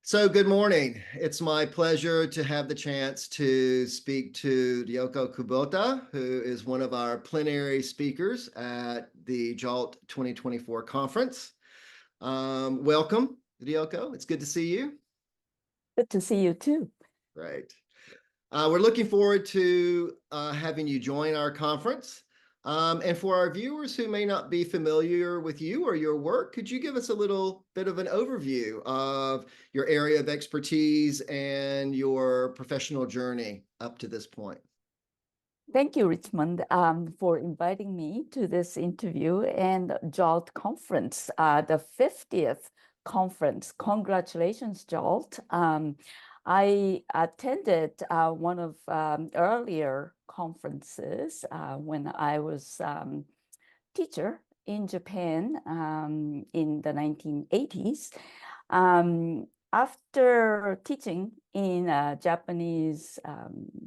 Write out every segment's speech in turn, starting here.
So good morning. It's my pleasure to have the chance to speak to Ryuko Kubota, who is one of our plenary speakers at the JALT 2024 conference. Welcome, Ryuko. It's good to see you. Good to see you too. Great. We're looking forward to having you join our conference. And for our viewers who may not be familiar with you or your work, could you give us a little bit of an overview of your area of expertise and your professional journey up to this point? Thank you, Richmond, for inviting me to this interview and JALT conference, the 50th conference. Congratulations, JALT. I attended one of earlier conferences when I was teacher in Japan in the 1980s. After teaching in Japanese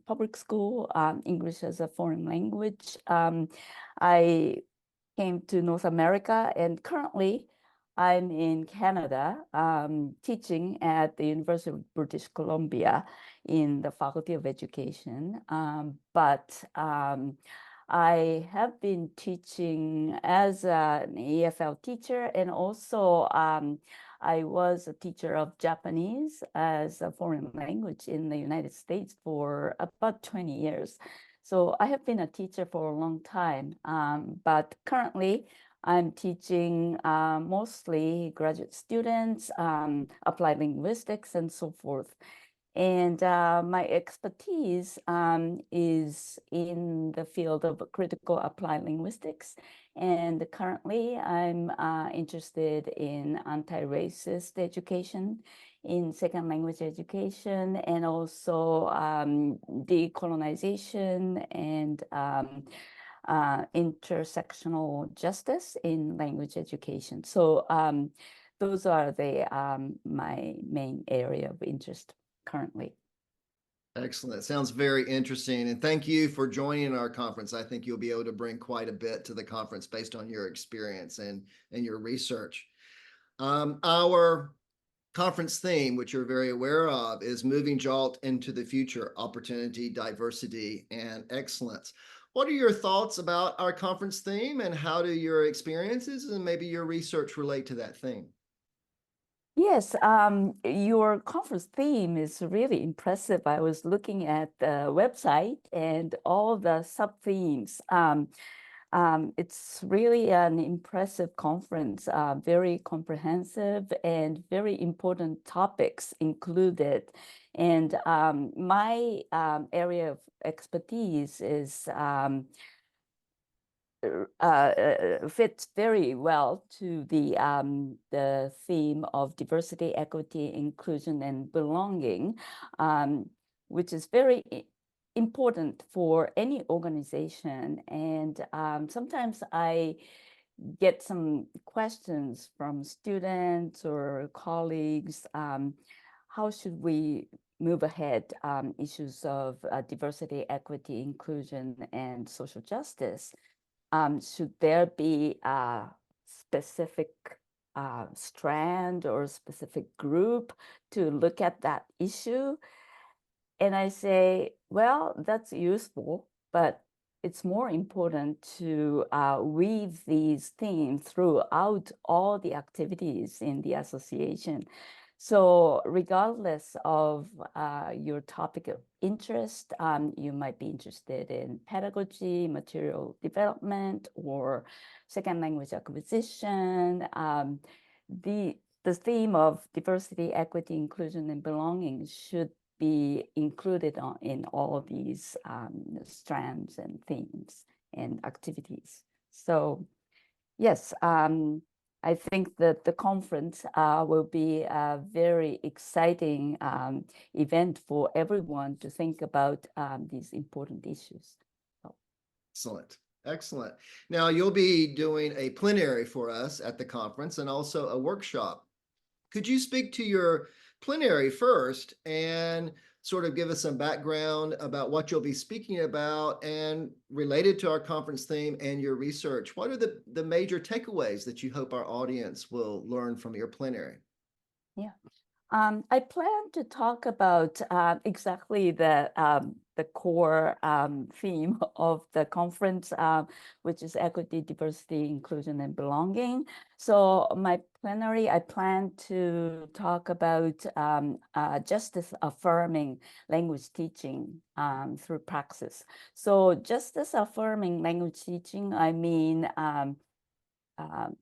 public school, English as a foreign language, I came to North America, and currently I'm in Canada teaching at the University of British Columbia in the Faculty of Education. But I have been teaching as an EFL teacher, and also I was a teacher of Japanese as a foreign language in the United States for about 20 years. So I have been a teacher for a long time, but currently I'm teaching mostly graduate students, applied linguistics, and so forth. And my expertise is in the field of critical applied linguistics. And currently, I'm interested in anti-racist education, in second language education, and also decolonization and intersectional justice in language education. So those are my main area of interest currently. Excellent. Sounds very interesting. And thank you for joining our conference. I think you'll be able to bring quite a bit to the conference based on your experience and your research. Our conference theme, which you're very aware of, is Moving JALT into the Future: Opportunity, Diversity, and Excellence. What are your thoughts about our conference theme, and how do your experiences and maybe your research relate to that theme? Yes, your conference theme is really impressive. I was looking at the website and all the sub-themes. It's really an impressive conference, very comprehensive and very important topics included. And my area of expertise is fits very well to the theme of diversity, equity, inclusion, and belonging, which is very important for any organization. And sometimes I get some questions from students or colleagues. How should we move ahead issues of diversity, equity, inclusion, and social justice? Should there be a specific strand or specific group to look at that issue? And I say, well, that's useful, but it's more important to weave these themes throughout all the activities in the association. So regardless of your topic of interest, you might be interested in pedagogy, material development, or second language acquisition. The theme of diversity, equity, inclusion, and belonging should be included in all of these strands and themes and activities. So yes, I think that the conference will be a very exciting event for everyone to think about these important issues. So. Excellent. Excellent. Now, you'll be doing a plenary for us at the conference and also a workshop. Could you speak to your plenary first and sort of give us some background about what you'll be speaking about, and related to our conference theme and your research, what are the major takeaways that you hope our audience will learn from your plenary? Yeah. I plan to talk about exactly the core theme of the conference, which is equity, diversity, inclusion, and belonging. So my plenary, I plan to talk about justice-affirming language teaching through Praxis. So justice-affirming language teaching, I mean,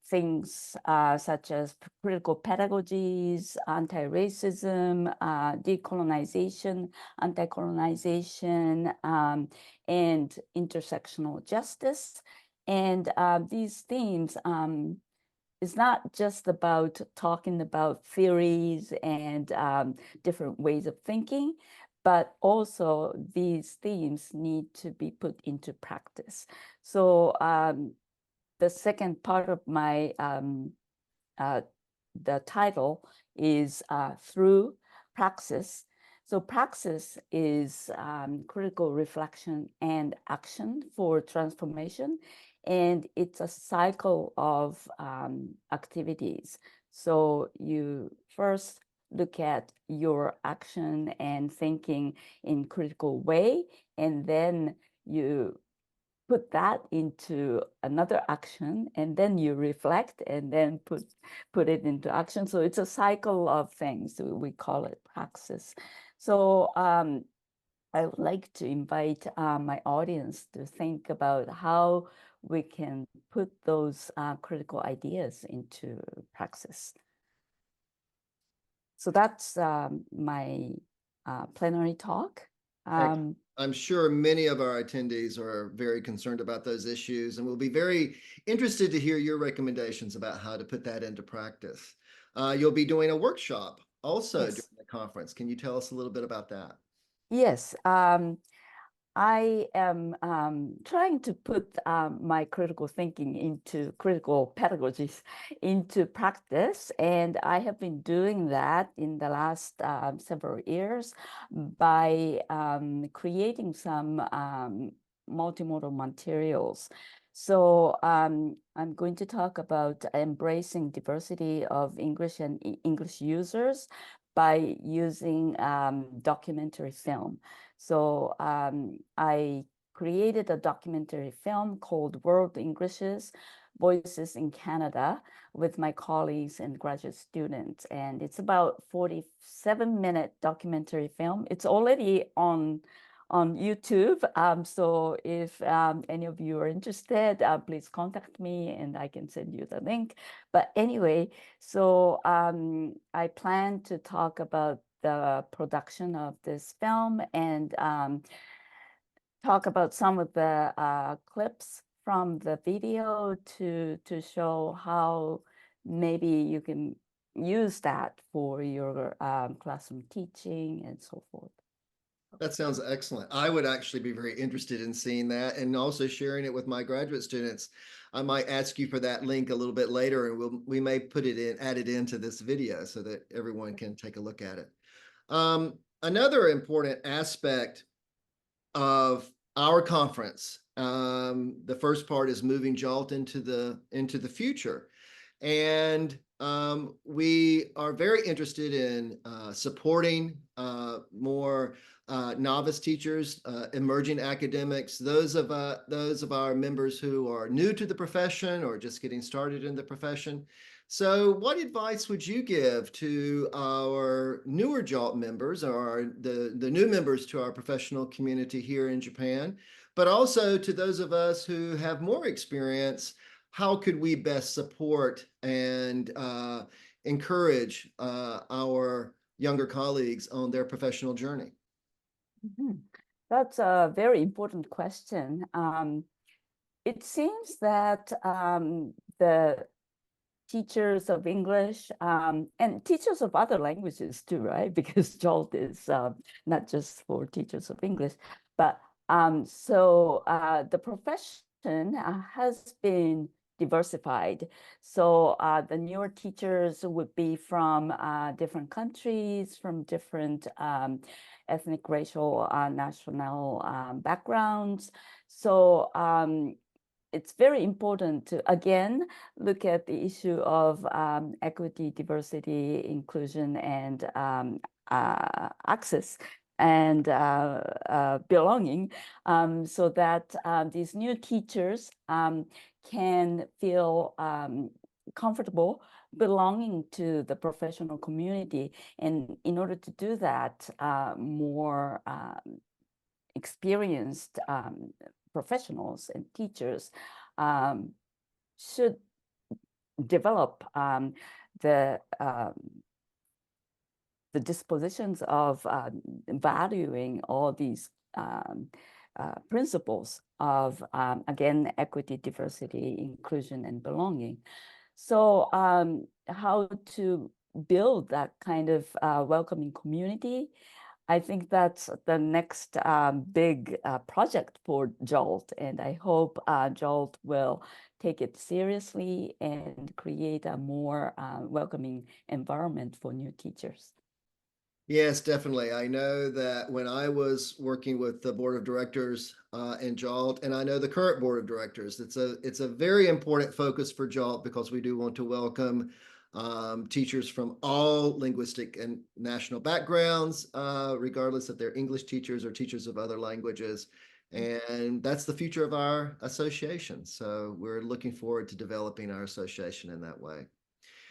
things such as critical pedagogies, anti-racism, decolonization, anti-colonization, and intersectional justice. And these themes is not just about talking about theories and different ways of thinking, but also these themes need to be put into practice. So the second part of my the title is through Praxis. So Praxis is critical reflection and action for transformation, and it's a cycle of activities. So you first look at your action and thinking in critical way, and then you put that into another action, and then you reflect and then put it into action. So it's a cycle of things. We call it praxis. So I would like to invite my audience to think about how we can put those critical ideas into praxis. So that's my plenary talk. I'm sure many of our attendees are very concerned about those issues, and we'll be very interested to hear your recommendations about how to put that into practice. You'll be doing a workshop also Yes. during the conference. Can you tell us a little bit about that? Yes. I am trying to put my critical thinking into critical pedagogies into practice, and I have been doing that in the last several years by creating some multimodal materials. So I'm going to talk about embracing diversity of English and English users by using documentary film. So I created a documentary film called World Englishes, Voices in Canada with my colleagues and graduate students. And it's about 47-minute documentary film. It's already on YouTube. So if any of you are interested, please contact me and I can send you the link. But anyway, so I plan to talk about the production of this film and talk about some of the clips from the video to show how maybe you can use that for your classroom teaching and so forth. That sounds excellent. I would actually be very interested in seeing that and also sharing it with my graduate students. I might ask you for that link a little bit later, and we may put it in, add it into this video so that everyone can take a look at it. Another important aspect of our conference, the first part is moving JALT into the future. And we are very interested in supporting more novice teachers, emerging academics, those of our members who are new to the profession or just getting started in the profession. So what advice would you give to our newer JALT members or the new members to our professional community here in Japan, but also to those of us who have more experience? How could we best support and encourage our younger colleagues on their professional journey? Mm-hmm. That's a very important question. It seems that the teachers of English and teachers of other languages too, right? Because JALT is not just for teachers of English, but so the profession has been diversified. So the newer teachers would be from different countries, from different ethnic, racial, national backgrounds. So it's very important to, again, look at the issue of equity, diversity, inclusion, and access and belonging, so that these new teachers can feel comfortable belonging to the professional community. And in order to do that, more experienced professionals and teachers should develop the dispositions of valuing all these principles of, again, equity, diversity, inclusion, and belonging. So how to build that kind of welcoming community, I think that's the next big project for JALT, and I hope JALT will take it seriously and create a more welcoming environment for new teachers. Yes, definitely. I know that when I was working with the board of directors in JALT, and I know the current board of directors, it's a very important focus for JALT because we do want to welcome teachers from all linguistic and national backgrounds, regardless if they're English teachers or teachers of other languages. And that's the future of our association. So we're looking forward to developing our association in that way.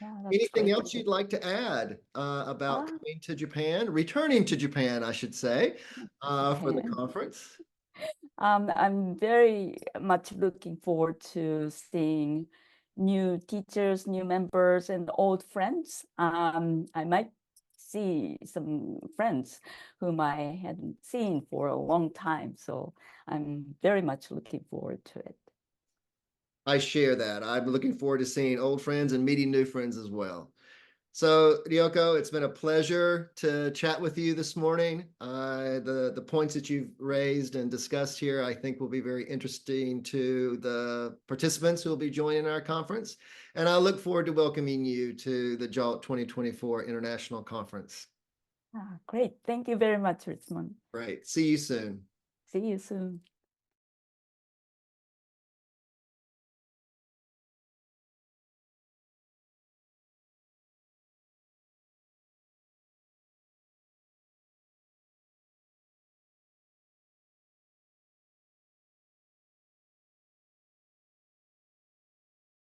Yeah, Anything else you'd like to add about coming to Japan, returning to Japan, I should say, for the conference? I'm very much looking forward to seeing new teachers, new members, and old friends. I might see some friends whom I hadn't seen for a long time, so I'm very much looking forward to it. I share that. I'm looking forward to seeing old friends and meeting new friends as well. So, Ryuko, it's been a pleasure to chat with you this morning. The points that you've raised and discussed here, I think, will be very interesting to the participants who will be joining our conference. And I look forward to welcoming you to the JALT 2024 International Conference. Great. Thank you very much, Richmond. Right. See you soon. See you soon.